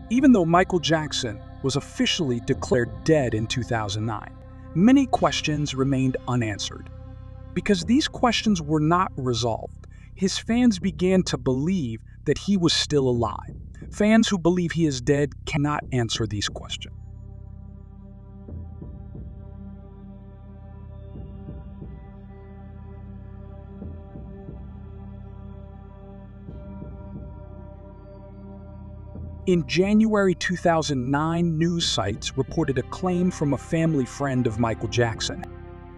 Even though Michael Jackson was officially declared dead in 2009, many questions remained unanswered. Because these questions were not resolved, his fans began to believe that he was still alive. Fans who believe he is dead cannot answer these questions. In January 2009, news sites reported a claim from a family friend of Michael Jackson.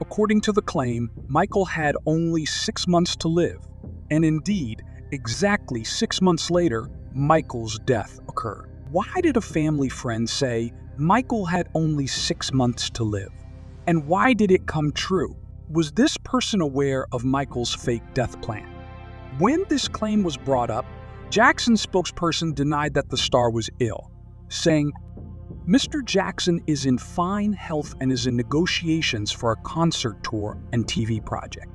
According to the claim, Michael had only 6 months to live, and indeed, exactly 6 months later, Michael's death occurred. Why did a family friend say Michael had only 6 months to live? And why did it come true? Was this person aware of Michael's fake death plan? When this claim was brought up, Jackson's spokesperson denied that the star was ill, saying, "Mr. Jackson is in fine health and is in negotiations for a concert tour and TV project."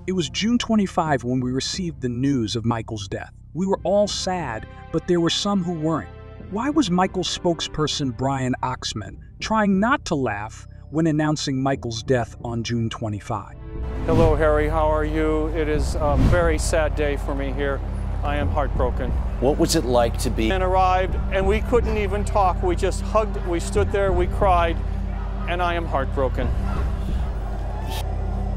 It was June 25 when we received the news of Michael's death. We were all sad, but there were some who weren't. Why was Michael's spokesperson Brian Oxman trying not to laugh when announcing Michael's death on June 25? Hello, Harry. How are you? It is a very sad day for me here. I am heartbroken. What was it like to be? And arrived, and we couldn't even talk. We just hugged, we stood there, we cried, and I am heartbroken.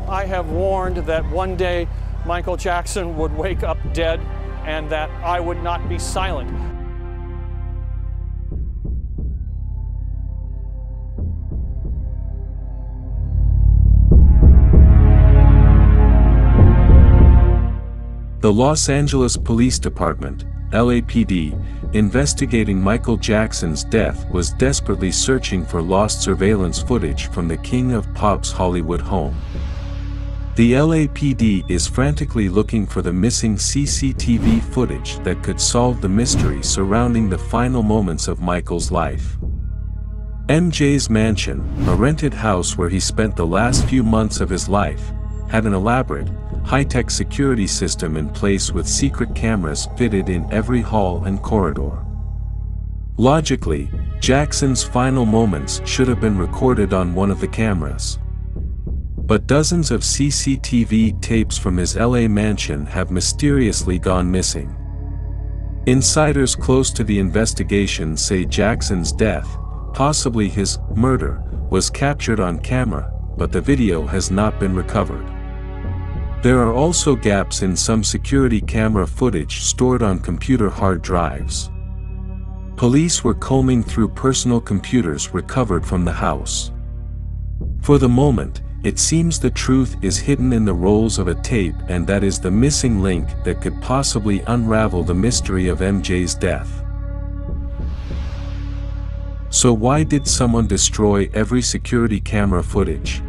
I have warned that one day Michael Jackson would wake up dead and that I would not be silent. The Los Angeles Police Department, LAPD, investigating Michael Jackson's death was desperately searching for lost surveillance footage from the King of Pop's Hollywood home. The LAPD is frantically looking for the missing CCTV footage that could solve the mystery surrounding the final moments of Michael's life. MJ's mansion, a rented house where he spent the last few months of his life, had an elaborate, high-tech security system in place with secret cameras fitted in every hall and corridor. Logically, Jackson's final moments should have been recorded on one of the cameras. But dozens of CCTV tapes from his LA mansion have mysteriously gone missing. Insiders close to the investigation say Jackson's death, possibly his murder, was captured on camera, but the video has not been recovered. There are also gaps in some security camera footage stored on computer hard drives. Police were combing through personal computers recovered from the house. For the moment, it seems the truth is hidden in the rolls of a tape, and that is the missing link that could possibly unravel the mystery of MJ's death. So why did someone destroy every security camera footage?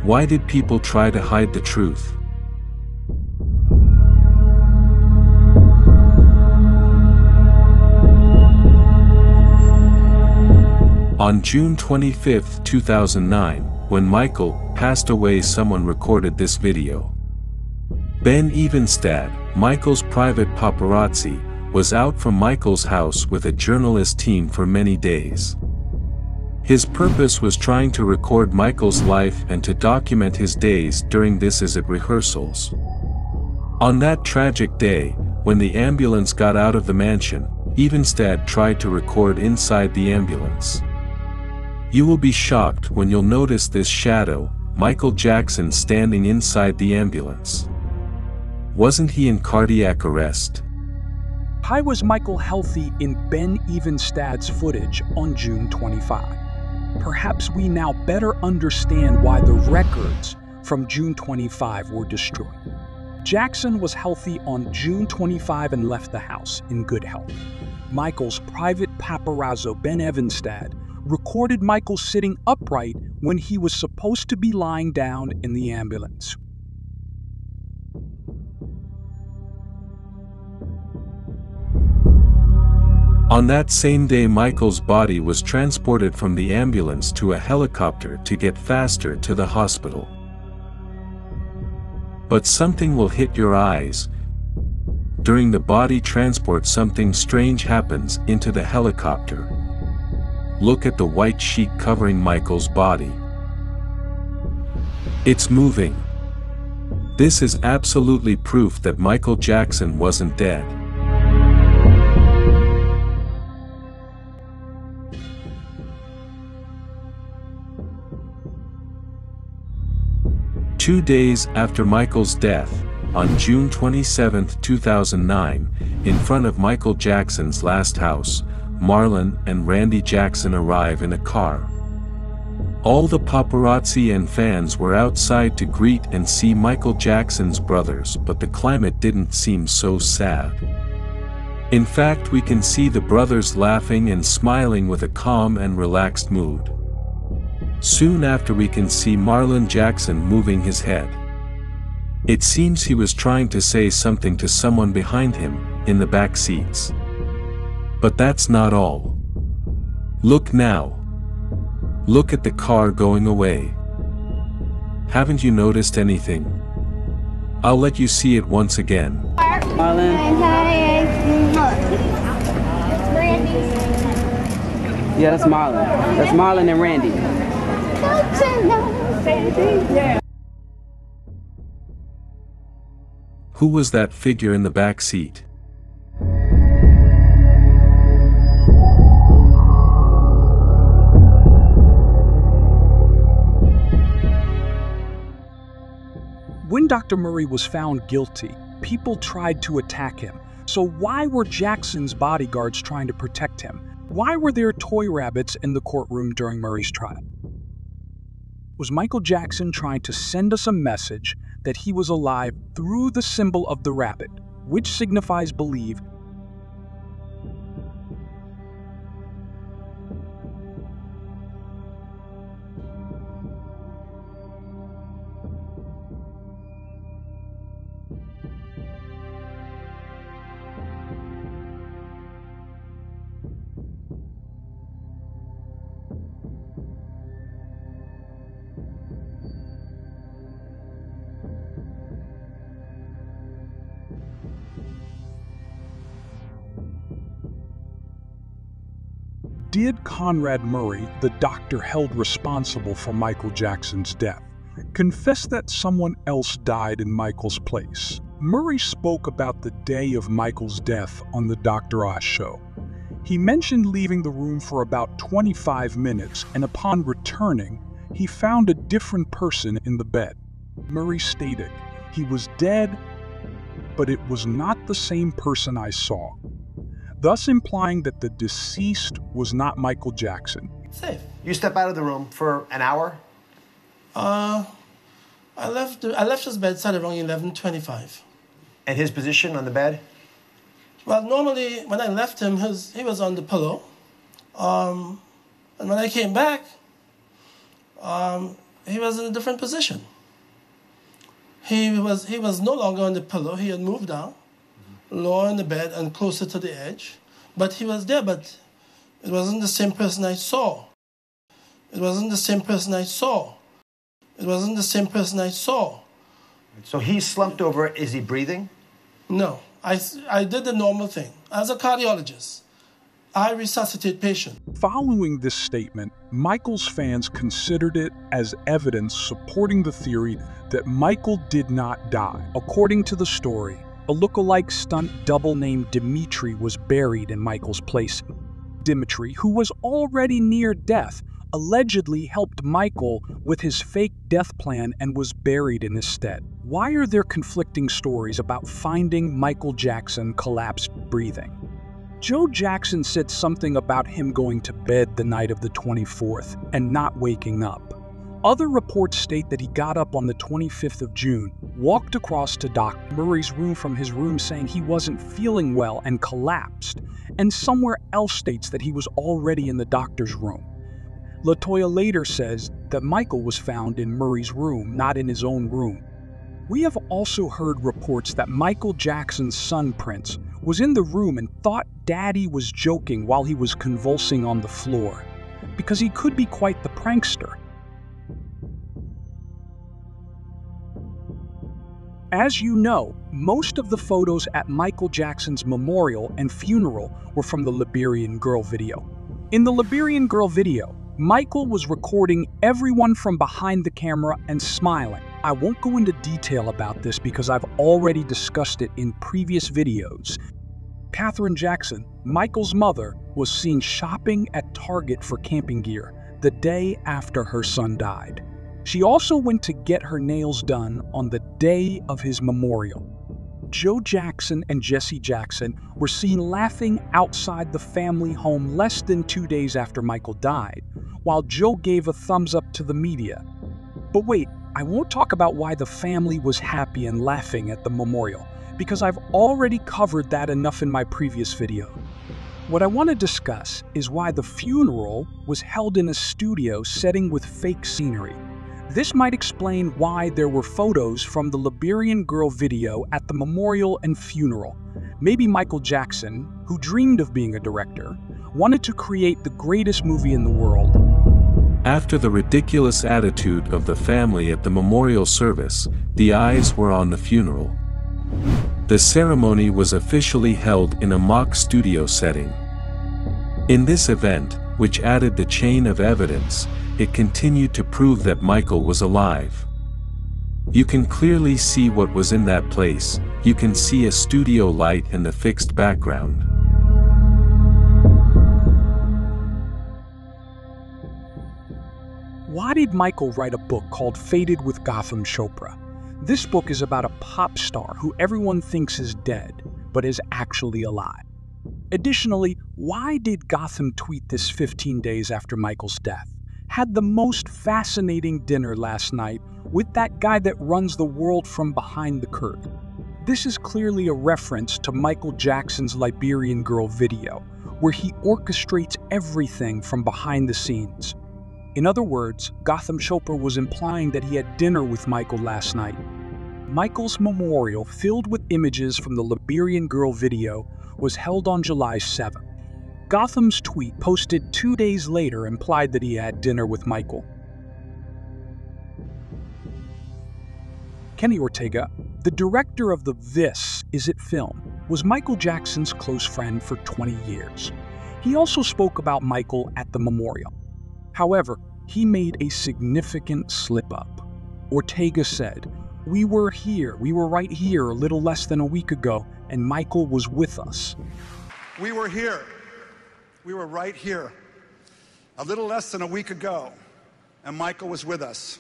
Why did people try to hide the truth? On June 25, 2009, when Michael passed away, someone recorded this video. Ben Evenstad, Michael's private paparazzi, was out from Michael's house with a journalist team for many days. His purpose was trying to record Michael's life and to document his days during this as at rehearsals. On that tragic day, when the ambulance got out of the mansion, Evenstad tried to record inside the ambulance. You will be shocked when you'll notice this shadow, Michael Jackson standing inside the ambulance. Wasn't he in cardiac arrest? Why was Michael healthy in Ben Evenstad's footage on June 25? Perhaps we now better understand why the records from June 25 were destroyed. Jackson was healthy on June 25 and left the house in good health. Michael's private paparazzo Ben Evenstad recorded Michael sitting upright when he was supposed to be lying down in the ambulance. On that same day, Michael's body was transported from the ambulance to a helicopter to get faster to the hospital. But something will hit your eyes. During the body transport, something strange happens into the helicopter. Look at the white sheet covering Michael's body. It's moving. This is absolutely proof that Michael Jackson wasn't dead. Two days after Michael's death, on June 27, 2009, in front of Michael Jackson's last house, Marlon and Randy Jackson arrive in a car. All the paparazzi and fans were outside to greet and see Michael Jackson's brothers, but the climate didn't seem so sad. In fact, we can see the brothers laughing and smiling with a calm and relaxed mood. Soon after, we can see Marlon Jackson moving his head. It seems he was trying to say something to someone behind him, in the back seats. But that's not all. Look now. Look at the car going away. Haven't you noticed anything? I'll let you see it once again. Marlon. Yeah, that's Marlon. That's Marlon and Randy. Who was that figure in the back seat? When Dr. Murray was found guilty, people tried to attack him. So why were Jackson's bodyguards trying to protect him? Why were there toy rabbits in the courtroom during Murray's trial? Was Michael Jackson trying to send us a message that he was alive through the symbol of the rabbit, which signifies believe? Did Conrad Murray, the doctor held responsible for Michael Jackson's death, confess that someone else died in Michael's place? Murray spoke about the day of Michael's death on the Dr. Oz show. He mentioned leaving the room for about 25 minutes, and upon returning, he found a different person in the bed. Murray stated, "He was dead, but it was not the same person I saw," thus implying that the deceased was not Michael Jackson. Safe. You step out of the room for an hour? I left his bedside around 11:25. And his position on the bed? Well, normally when I left him, he was on the pillow. And when I came back, he was in a different position. He was no longer on the pillow. He had moved down, lower in the bed and closer to the edge. But he was there, but it wasn't the same person I saw. It wasn't the same person I saw. It wasn't the same person I saw. So he's slumped over. Is he breathing? No. I did the normal thing. As a cardiologist, I resuscitate patients. Following this statement, Michael's fans considered it as evidence supporting the theory that Michael did not die. According to the story, a look-alike stunt double named Dimitri was buried in Michael's place. Dimitri, who was already near death, allegedly helped Michael with his fake death plan and was buried in his stead. Why are there conflicting stories about finding Michael Jackson collapsed breathing? Joe Jackson said something about him going to bed the night of the 24th and not waking up. Other reports state that he got up on the 25th of June, walked across to Dr. Murray's room from his room saying he wasn't feeling well and collapsed, and somewhere else states that he was already in the doctor's room. LaToya later says that Michael was found in Murray's room, not in his own room. We have also heard reports that Michael Jackson's son Prince was in the room and thought Daddy was joking while he was convulsing on the floor, because he could be quite the prankster. As you know, most of the photos at Michael Jackson's memorial and funeral were from the Liberian Girl video. In the Liberian Girl video, Michael was recording everyone from behind the camera and smiling. I won't go into detail about this because I've already discussed it in previous videos. Katherine Jackson, Michael's mother, was seen shopping at Target for camping gear the day after her son died. She also went to get her nails done on the day of his memorial. Joe Jackson and Jesse Jackson were seen laughing outside the family home less than 2 days after Michael died, while Joe gave a thumbs up to the media. But wait, I won't talk about why the family was happy and laughing at the memorial, because I've already covered that enough in my previous video. What I want to discuss is why the funeral was held in a studio setting with fake scenery. This might explain why there were photos from the Liberian Girl video at the memorial and funeral. Maybe Michael Jackson, who dreamed of being a director, wanted to create the greatest movie in the world. After the ridiculous attitude of the family at the memorial service, the eyes were on the funeral. The ceremony was officially held in a mock studio setting. In this event, which added the chain of evidence, it continued to prove that Michael was alive. You can clearly see what was in that place. You can see a studio light and the fixed background. Why did Michael write a book called Faded with Gotham Chopra? This book is about a pop star who everyone thinks is dead, but is actually alive. Additionally, why did Gotham tweet this 15 days after Michael's death? Had the most fascinating dinner last night with that guy that runs the world from behind the curtain. This is clearly a reference to Michael Jackson's Liberian Girl video, where he orchestrates everything from behind the scenes. In other words, Gotham Chopra was implying that he had dinner with Michael last night. Michael's memorial, filled with images from the Liberian Girl video, was held on July 7th. Gotham's tweet posted 2 days later implied that he had dinner with Michael. Kenny Ortega, the director of the This Is It film, was Michael Jackson's close friend for 20 years. He also spoke about Michael at the memorial. However, he made a significant slip-up. Ortega said, "We were right here a little less than a week ago, and Michael was with us." We were here. We were right here a little less than a week ago, and Michael was with us.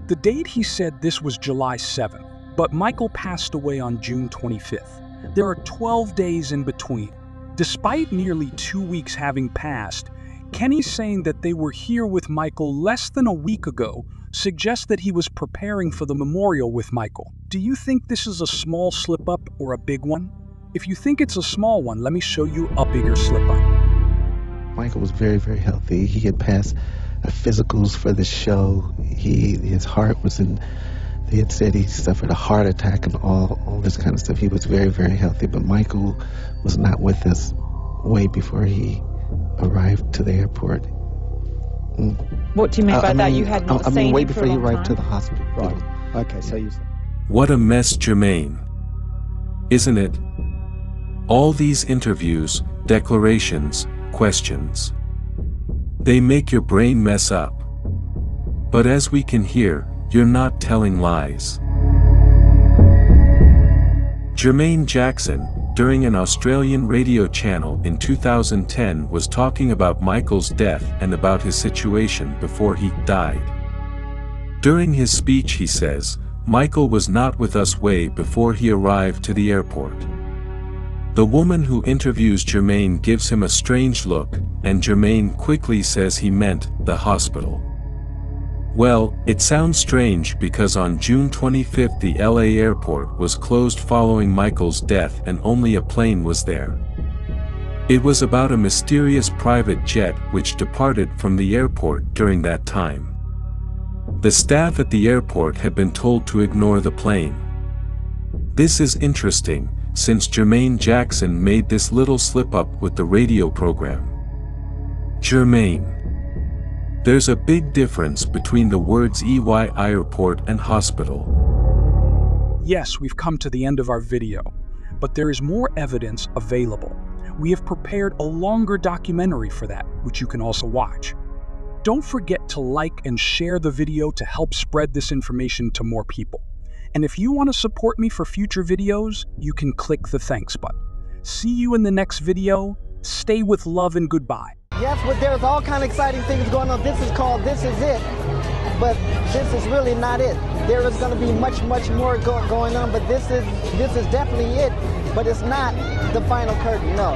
The date he said this was July 7th, but Michael passed away on June 25th. There are 12 days in between. Despite nearly 2 weeks having passed, Kenny saying that they were here with Michael less than a week ago suggests that he was preparing for the memorial with Michael. Do you think this is a small slip-up or a big one? If you think it's a small one, let me show you a bigger slip-up. Michael was very, very healthy. He had passed physicals for the show. His heart was in, they had said he suffered a heart attack and all this kind of stuff. He was very, very healthy, but Michael was not with us way before he arrived to the airport. What do you mean by that? You had not seen way him before for a he long arrived time? to the hospital. Right. Okay, so you... What a mess, Jermaine. Isn't it? All these interviews, declarations, questions. They make your brain mess up. But as we can hear, you're not telling lies. Jermaine Jackson, during an Australian radio channel in 2010, was talking about Michael's death and about his situation before he died. During his speech he says, "Michael was not with us way before he arrived to the airport." The woman who interviews Jermaine gives him a strange look, and Jermaine quickly says he meant the hospital. Well, it sounds strange because on June 25th the LA airport was closed following Michael's death and only a plane was there. It was about a mysterious private jet which departed from the airport during that time. The staff at the airport had been told to ignore the plane. This is interesting, since Jermaine Jackson made this little slip-up with the radio program. Jermaine. There's a big difference between the words EY airport and hospital. Yes, we've come to the end of our video, but there is more evidence available. We have prepared a longer documentary for that, which you can also watch. Don't forget to like and share the video to help spread this information to more people. And if you want to support me for future videos, you can click the thanks button. See you in the next video. Stay with love and goodbye. Yes, but there's all kind of exciting things going on. This is called This Is It, but this is really not it. There is going to be much more going on, but this is definitely it, but it's not the final curtain, no.